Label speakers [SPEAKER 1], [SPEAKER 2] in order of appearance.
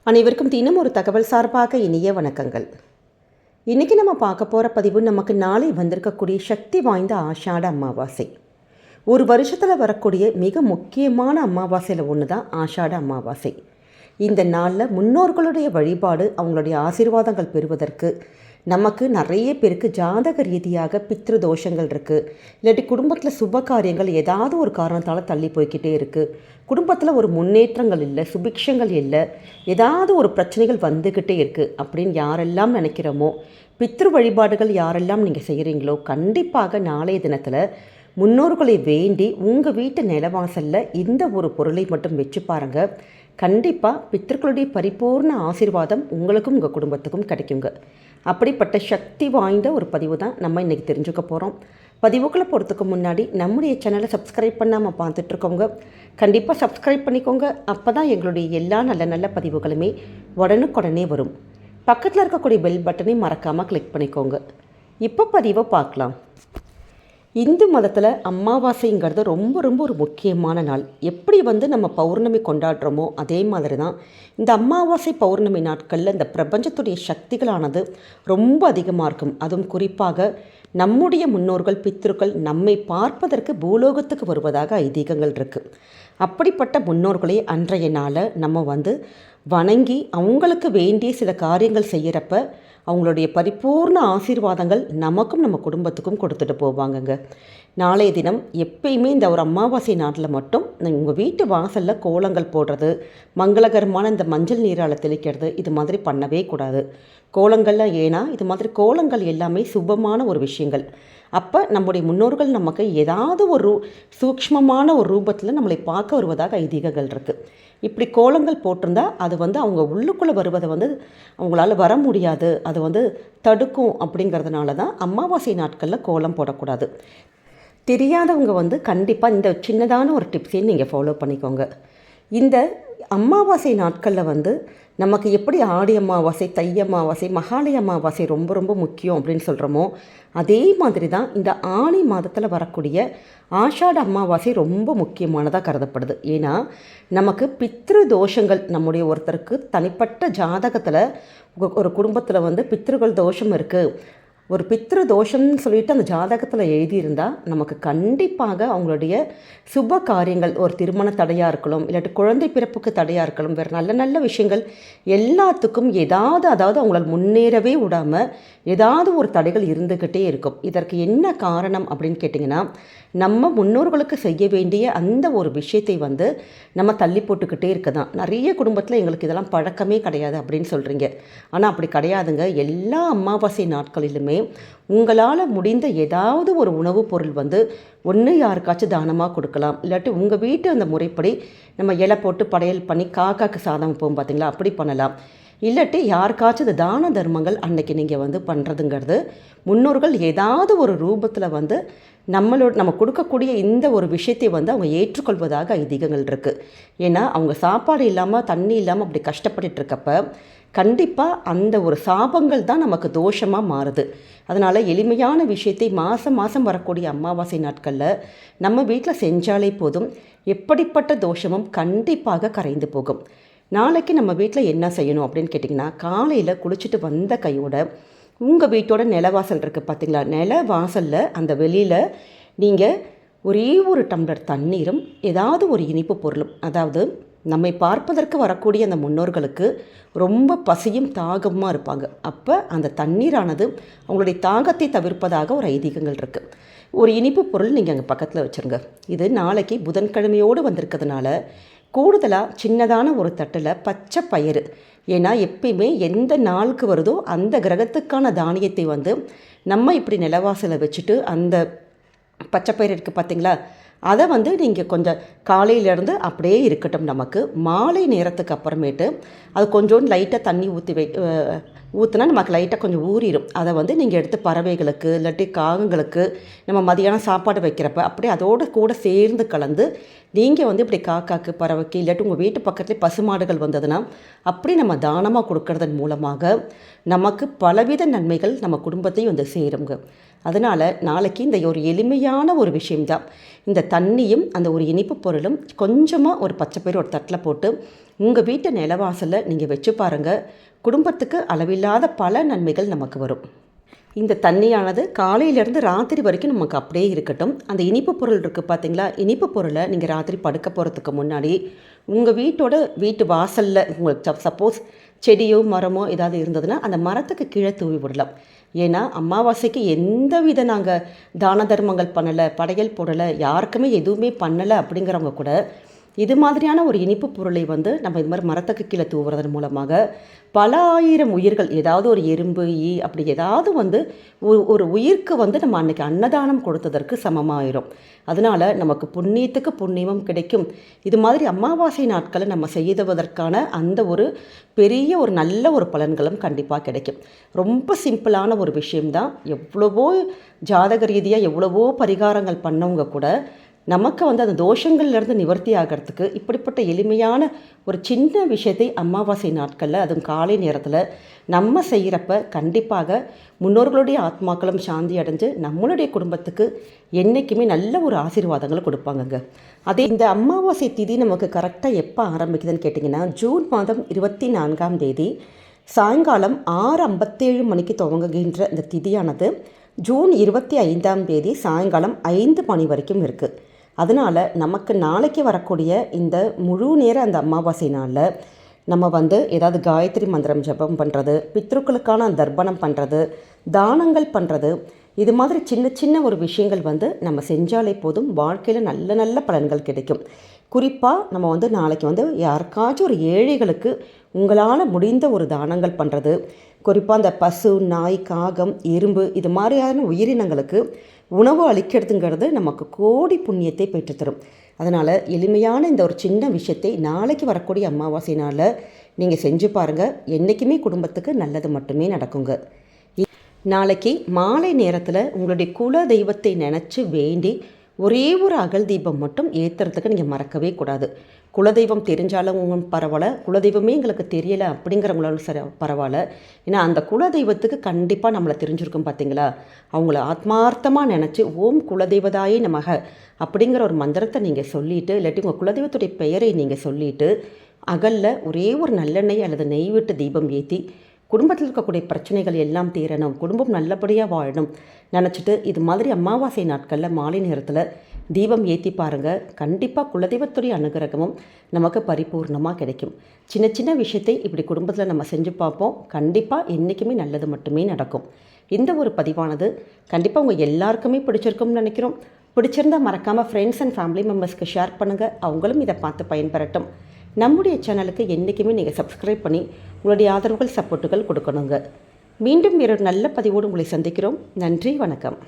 [SPEAKER 1] அனைவருக்கும் தினம் ஒரு தகவல் சார்பாக இனிய வணக்கங்கள். இன்றைக்கி நம்ம பார்க்க போகிற பதிவு நமக்கு நாளை வந்திருக்கக்கூடிய சக்தி வாய்ந்த ஆஷாட அமாவாசை. ஒரு வருஷத்தில் வரக்கூடிய மிக முக்கியமான அமாவாசையில் ஒன்று தான் ஆஷாட அமாவாசை. இந்த நாளில் முன்னோர்களுடைய வழிபாடு, அவங்களுடைய ஆசீர்வாதங்கள் பெறுவதற்கு நமக்கு நிறைய பேருக்கு ஜாதக ரீதியாக பித்ரு தோஷங்கள் இருக்குது, இல்லாட்டி குடும்பத்தில் சுப காரியங்கள் ஏதாவது ஒரு காரணத்தால் தள்ளி போய்கிட்டே இருக்குது, குடும்பத்தில் ஒரு முன்னேற்றங்கள் இல்லை, சுபிக்ஷங்கள் இல்லை, ஏதாவது ஒரு பிரச்சனைகள் வந்துக்கிட்டே இருக்குது அப்படின்னு யாரெல்லாம் நினைக்கிறோமோ, பித்ரு வழிபாடுகள் யாரெல்லாம் நீங்கள் செய்கிறீங்களோ, கண்டிப்பாக நாளைய தினத்தில் முன்னோர்களை வேண்டி உங்கள் வீட்டு நிலவாசலில் இந்த ஒரு பொருளை மட்டும் வச்சு பாருங்கள். கண்டிப்பாக பித்தர்களுடைய பரிபூர்ண ஆசீர்வாதம் உங்களுக்கும் உங்கள் குடும்பத்துக்கும் கிடைக்குங்க. அப்படிப்பட்ட சக்தி வாய்ந்த ஒரு பதிவு தான் நம்ம இன்றைக்கி தெரிஞ்சுக்க போகிறோம். பதிவுகளை போகிறதுக்கு முன்னாடி நம்முடைய சேனலை சப்ஸ்கிரைப் பண்ணாமல் பார்த்துட்ருக்கோங்க, கண்டிப்பாக சப்ஸ்கிரைப் பண்ணிக்கோங்க. அப்போ தான் எங்களுடைய எல்லா நல்ல நல்ல பதிவுகளுமே உடனுக்குடனே வரும். பக்கத்தில் இருக்கக்கூடிய பெல் பட்டனை மறக்காமல் கிளிக் பண்ணிக்கோங்க. இப்போ பதிவை பார்க்கலாம். இந்து மதத்தில் அமாவாசைங்கிறது ரொம்ப ரொம்ப ஒரு முக்கியமான நாள். எப்படி நம்ம பௌர்ணமி கொண்டாடுறோமோ அதே மாதிரி தான் இந்த அமாவாசை பௌர்ணமி நாட்களில் இந்த பிரபஞ்சத்துடைய சக்திகளானது ரொம்ப அதிகமாக இருக்கும். அதுவும் குறிப்பாக நம்முடைய முன்னோர்கள் பித்ருக்கள் நம்மை பார்ப்பதற்கு பூலோகத்துக்கு வருவதாக ஐதீகங்கள் இருக்குது. அப்படிப்பட்ட முன்னோர்களே அன்றைய நாளை நம்ம வணங்கி அவங்களுக்கு வேண்டிய சில காரியங்கள் செய்கிறப்ப அவங்களுடைய பரிபூர்ண ஆசீர்வாதங்கள் நமக்கும் நம்ம குடும்பத்துக்கும் கொடுத்துட்டு போவாங்கங்க. நாளைய தினம் எப்பயுமே இந்த ஒரு அமாவாசை நாட்டில் மட்டும் உங்கள் வீட்டு வாசலில் கோலங்கள் போடுறது, மங்களகரமான இந்த மஞ்சள் நீரால் தெளிக்கிறது, இது மாதிரி பண்ணவே கூடாது. கோலங்கள்லாம் ஏன்னா இது மாதிரி கோலங்கள் எல்லாமே சுபமான ஒரு விஷயங்கள். அப்போ நம்முடைய முன்னோர்கள் நமக்கு ஏதாவது ஒரு சூக்ஷ்மமான ஒரு ரூபத்தில் நம்மளை பார்க்க வருவதாக ஐதீகங்கள் இருக்குது. இப்படி கோலங்கள் போட்டிருந்தா அது அவங்க உள்ளுக்குள்ளே வருவதை அவங்களால வர முடியாது, அது தடுக்கும். அப்படிங்கிறதுனால தான் அமாவாசை நாட்களில் கோலம் போடக்கூடாது. தெரியாதவங்க கண்டிப்பாக இந்த சின்னதான ஒரு டிப்ஸையும் நீங்கள் ஃபாலோ பண்ணிக்கோங்க. இந்த அமாவாசை நாட்களில் நமக்கு எப்படி ஆடி அமாவாசை, தை அமாவாசை, மகாலய அமாவாசை ரொம்ப ரொம்ப முக்கியம் அப்படின்னு சொல்கிறோமோ, அதே மாதிரி தான் இந்த ஆனி மாதத்தில் வரக்கூடிய ஆஷாட அமாவாசை ரொம்ப முக்கியமானதாக கருதப்படுது. ஏன்னா நமக்கு பித்ரு தோஷங்கள், நம்முடைய ஒருத்தருக்கு தனிப்பட்ட ஜாதகத்தில் ஒரு குடும்பத்தில் பித்ருகள் தோஷம் இருக்குது, ஒரு பித்ரு தோஷம்னு சொல்லிட்டு அந்த ஜாதகத்தில் எழுதியிருந்தால் நமக்கு கண்டிப்பாக அவங்களுடைய சுப காரியங்கள், ஒரு திருமண தடையாக இருக்கலாம், இல்லாட்டி குழந்தை பிறப்புக்கு தடையாக இருக்கலாம், வேறு நல்ல நல்ல விஷயங்கள் எல்லாத்துக்கும் அதாவது அவங்களால் முன்னேறவே விடாமல் ஏதாவது ஒரு தடைகள் இருந்துக்கிட்டே இருக்கும். இதற்கு என்ன காரணம் அப்படின்னு கேட்டிங்கன்னா, நம்ம முன்னோர்களுக்கு செய்ய வேண்டிய அந்த ஒரு விஷயத்தை நம்ம தள்ளி போட்டுக்கிட்டே இருக்க தான். நிறைய குடும்பத்தில் எங்களுக்கு இதெல்லாம் பழக்கமே கிடையாது அப்படின்னு சொல்கிறீங்க. ஆனால் அப்படி கிடையாதுங்க. எல்லா அமாவாசை நாட்களிலுமே உங்களால் முடிந்த ஏதாவது ஒரு உணவுப் பொருள் ஒன்று யாருக்காச்சும் தானமாக கொடுக்கலாம், இல்லாட்டி உங்கள் வீட்டு அந்த முறைப்படி நம்ம இலை போட்டு படையல் பண்ணி காக்காக்கு சாதம் போகும் பார்த்தீங்களா, அப்படி பண்ணலாம். இல்லாட்டி யாருக்காச்சும் இது தான தர்மங்கள் அன்னைக்கு நீங்கள் பண்ணுறதுங்கிறது முன்னோர்கள் ஏதாவது ஒரு ரூபத்தில் நம்ம கொடுக்கக்கூடிய இந்த ஒரு விஷயத்தை அவங்க ஏற்றுக்கொள்வதாக ஐதீகங்கள் இருக்குது. ஏன்னா அவங்க சாப்பாடு இல்லாமல் தண்ணி இல்லாமல் அப்படி கஷ்டப்பட்டுட்டு இருக்கப்ப கண்டிப்பாக அந்த ஒரு சாபங்கள் தான் நமக்கு தோஷமாக மாறுது. அதனால் எளிமையான விஷயத்தை மாதம் மாதம் வரக்கூடிய அமாவாசை நாட்களில் நம்ம வீட்டில் செஞ்சாலே போதும், எப்படிப்பட்ட தோஷமும் கண்டிப்பாக கரைந்து போகும். நாளைக்கு நம்ம வீட்டில் என்ன செய்யணும் அப்படின்னு கேட்டிங்கன்னா, காலையில் குளிச்சுட்டு வந்த கையோட உங்கள் வீட்டோட நிலவாசல் இருக்குது பார்த்தீங்களா, நிலவாசலில் அந்த வெளியில் நீங்கள் ஒரே ஒரு டம்ளர் தண்ணீரும் ஏதாவது ஒரு இனிப்பு பொருளும், அதாவது நம்மை பார்ப்பதற்கு வரக்கூடிய அந்த முன்னோர்களுக்கு ரொம்ப பசியும் தாகமாக இருப்பாங்க. அப்போ அந்த தண்ணீரானது அவங்களுடைய தாகத்தை தவிர்ப்பதாக ஒரு ஐதீகங்கள் இருக்குது. ஒரு இனிப்பு பொருள் நீங்கள் அங்கே பக்கத்தில் வச்சுருங்க. இது நாளைக்கு புதன்கிழமையோடு வந்திருக்கிறதுனால கூடுதலாக சின்னதான ஒரு தட்டில் பச்சை பயிறு, ஏன்னா எப்பயுமே எந்த நாளுக்கு வருதோ அந்த கிரகத்துக்கான தானியத்தை நம்ம இப்படி நிலவாசலை வச்சுட்டு அந்த பச்சை பயிறு இருக்குது பார்த்தீங்களா, அதை நீங்கள் கொஞ்சம் காலையிலேருந்து அப்படியே இருக்கட்டும். நமக்கு மாலை நேரத்துக்கு அப்புறமேட்டு அது கொஞ்சோண்டு லைட்டாக தண்ணி ஊற்றினா நமக்கு லைட்டாக கொஞ்சம் ஊறிடும். அதை நீங்கள் எடுத்து பறவைகளுக்கு இல்லாட்டி காகங்களுக்கு நம்ம மதியானம் சாப்பாடு வைக்கிறப்ப அப்படியே அதோடு கூட சேர்ந்து கலந்து நீங்கள் இப்படி காக்காக்கு, பறவைக்கு, இல்லாட்டி உங்கள் வீட்டு பக்கத்துலேயே பசுமாடுகள் வந்ததுன்னா அப்படி நம்ம தானமாக கொடுக்கறதன் மூலமாக நமக்கு பலவித நன்மைகள் நம்ம குடும்பத்தையும் சேருங்க. அதனால் நாளைக்கு இந்த ஒரு எளிமையான ஒரு விஷயம்தான். இந்த தண்ணியும் அந்த ஒரு இனிப்பு பொருளும் கொஞ்சமாக ஒரு பச்சைப்பயிறு ஒரு தட்டில் போட்டு உங்கள் வீட்டு நிலவாசலில் நீங்கள் வச்சு பாருங்கள். குடும்பத்துக்கு அளவில்லாத பல நன்மைகள் நமக்கு வரும். இந்த தண்ணியானது காலையிலேருந்து ராத்திரி வரைக்கும் நமக்கு அப்படியே இருக்கட்டும். அந்த இனிப்பு பொருள் இருக்குது பார்த்தீங்களா, இனிப்பு பொருளை நீங்கள் ராத்திரி படுக்க போகிறதுக்கு முன்னாடி உங்கள் வீட்டு வாசலில் உங்களுக்கு சப்போஸ் செடியோ மரமோ ஏதாவது இருந்ததுன்னா அந்த மரத்துக்கு கீழே தூவி விடலாம். ஏன்னா அமாவாசைக்கு எந்த வித நாங்கள் தான தர்மங்கள் பண்ணலை, படையல் போடலை, யாருக்குமே எதுவுமே பண்ணலை அப்படிங்கிறவங்க கூட இது மாதிரியான ஒரு இனிப்பு பொருளை நம்ம இது மாதிரி மரத்துக்கு கீழே தூவுறதன் மூலமாக பல ஆயிரம் உயிர்கள், ஏதாவது ஒரு எறும்பு ஈ அப்படி ஏதாவது ஒரு உயிருக்கு நம்ம அன்னைக்கு அன்னதானம் கொடுத்ததற்கு சமமாயிரும். அதனால் நமக்கு புண்ணியத்துக்கு புண்ணியமும் கிடைக்கும். இது மாதிரி அமாவாசை நாட்களை நம்ம செய்துவதற்கான அந்த ஒரு பெரிய ஒரு நல்ல ஒரு பலன்களும் கண்டிப்பாக கிடைக்கும். ரொம்ப சிம்பிளான ஒரு விஷயம்தான். எவ்வளவோ ஜாதக ரீதியாக எவ்வளவோ பரிகாரங்கள் பண்ணவங்க கூட நமக்கு அந்த தோஷங்கள்லேருந்து நிவர்த்தி ஆகிறதுக்கு இப்படிப்பட்ட எளிமையான ஒரு சின்ன விஷயத்தை அமாவாசை நாட்களில் அதுவும் காலை நேரத்தில் நம்ம செய்கிறப்ப கண்டிப்பாக முன்னோர்களுடைய ஆத்மாக்களும் சாந்தி அடைஞ்சு நம்மளுடைய குடும்பத்துக்கு என்றைக்குமே நல்ல ஒரு ஆசீர்வாதங்களை கொடுப்பாங்கங்க. அதே இந்த அமாவாசை திதி நமக்கு கரெக்டாக எப்போ ஆரம்பிக்குதுன்னு கேட்டிங்கன்னா, ஜூன் மாதம் 24ஆம் தேதி சாயங்காலம் 6:57 மணிக்கு துவங்குகின்ற இந்த திதியானது ஜூன் 25ஆம் தேதி சாயங்காலம் 5 மணி வரைக்கும் இருக்குது. அதனால் நமக்கு நாளைக்கு வரக்கூடிய இந்த முழு நேர அந்த அமாவாசை நாளில் நம்ம ஏதாவது காயத்ரி மந்திரம் ஜபம் பண்ணுறது, பித்ருக்களுக்கான தர்ப்பணம் பண்ணுறது, தானங்கள் பண்ணுறது, இது மாதிரி சின்ன சின்ன ஒரு விஷயங்கள் நம்ம செஞ்சாலே போதும். வாழ்க்கையில் நல்ல நல்ல பலன்கள் கிடைக்கும். குறிப்பாக நம்ம நாளைக்கு யாருக்காச்சும் ஒரு ஏழைகளுக்கு உங்களால் முடிந்த ஒரு தானங்கள் பண்ணுறது, குறிப்பாக அந்த பசு, நாய், காகம், எறும்பு இது மாதிரியான உயிரினங்களுக்கு உணவு அளிக்கிறதுங்கிறது நமக்கு கோடி புண்ணியத்தை பெற்றுத்தரும். அதனால் எளிமையான இந்த ஒரு சின்ன விஷயத்தை நாளைக்கு வரக்கூடிய அமாவாசை நாளில் நீங்கள் செஞ்சு பாருங்கள். என்றைக்குமே குடும்பத்துக்கு நல்லது மட்டுமே நடக்குங்க. நாளைக்கு மாலை நேரத்தில் உங்களுடைய குல தெய்வத்தை நினச்சி வேண்டி ஒரே ஒரு அகல் தீபம் மட்டும் ஏற்றுறதுக்கு நீங்கள் மறக்கவே கூடாது. குலதெய்வம் தெரிஞ்சாலும் பரவாயில்ல, குலதெய்வமே எங்களுக்கு தெரியலை அப்படிங்கிறவங்களும் சரி பரவாயில்ல. ஏன்னா அந்த குலதெய்வத்துக்கு கண்டிப்பாக நம்மளை தெரிஞ்சிருக்கும் பார்த்தீங்களா. அவங்கள ஆத்மார்த்தமாக நினச்சி ஓம் குலதெய்வதாயே நமக அப்படிங்கிற ஒரு மந்திரத்தை நீங்கள் சொல்லிவிட்டு, இல்லாட்டி உங்கள் குலதெய்வத்துடைய பெயரை நீங்கள் சொல்லிவிட்டு அகலில் ஒரே ஒரு நல்லெண்ணெய் அல்லது நெய் விட்டு தீபம் ஏற்றி குடும்பத்தில் இருக்கக்கூடிய பிரச்சனைகள் எல்லாம் தீரணும், குடும்பம் நல்லபடியாக வாழணும் நினச்சிட்டு இது மாதிரி அமாவாசை நாட்களில் மாலை நேரத்தில் தீபம் ஏற்றி பாருங்கள். கண்டிப்பாக குலதெய்வத்துடைய அனுகிரகமும் நமக்கு பரிபூர்ணமாக கிடைக்கும். சின்ன சின்ன விஷயத்தை இப்படி குடும்பத்தில் நம்ம செஞ்சு பார்ப்போம். கண்டிப்பாக என்றைக்குமே நல்லது மட்டுமே நடக்கும். இந்த ஒரு பதிவானது கண்டிப்பாக உங்கள் எல்லாருக்குமே பிடிச்சிருக்கும்னு நினைக்கிறோம். பிடிச்சிருந்தால் மறக்காமல் ஃப்ரெண்ட்ஸ் அண்ட் ஃபேமிலி மெம்பர்ஸ்க்கு ஷேர் பண்ணுங்கள். அவங்களும் இதை பார்த்து பயன்பெறட்டும். நம்முடைய சேனலுக்கு என்றைக்குமே நீங்கள் சப்ஸ்கிரைப் பண்ணி உங்களுடைய ஆதரவுகள், சப்போர்ட்டுகள் கொடுக்கணுங்க. மீண்டும் வேறொரு நல்ல பதிவோடு உங்களை சந்திக்கிறோம். நன்றி, வணக்கம்.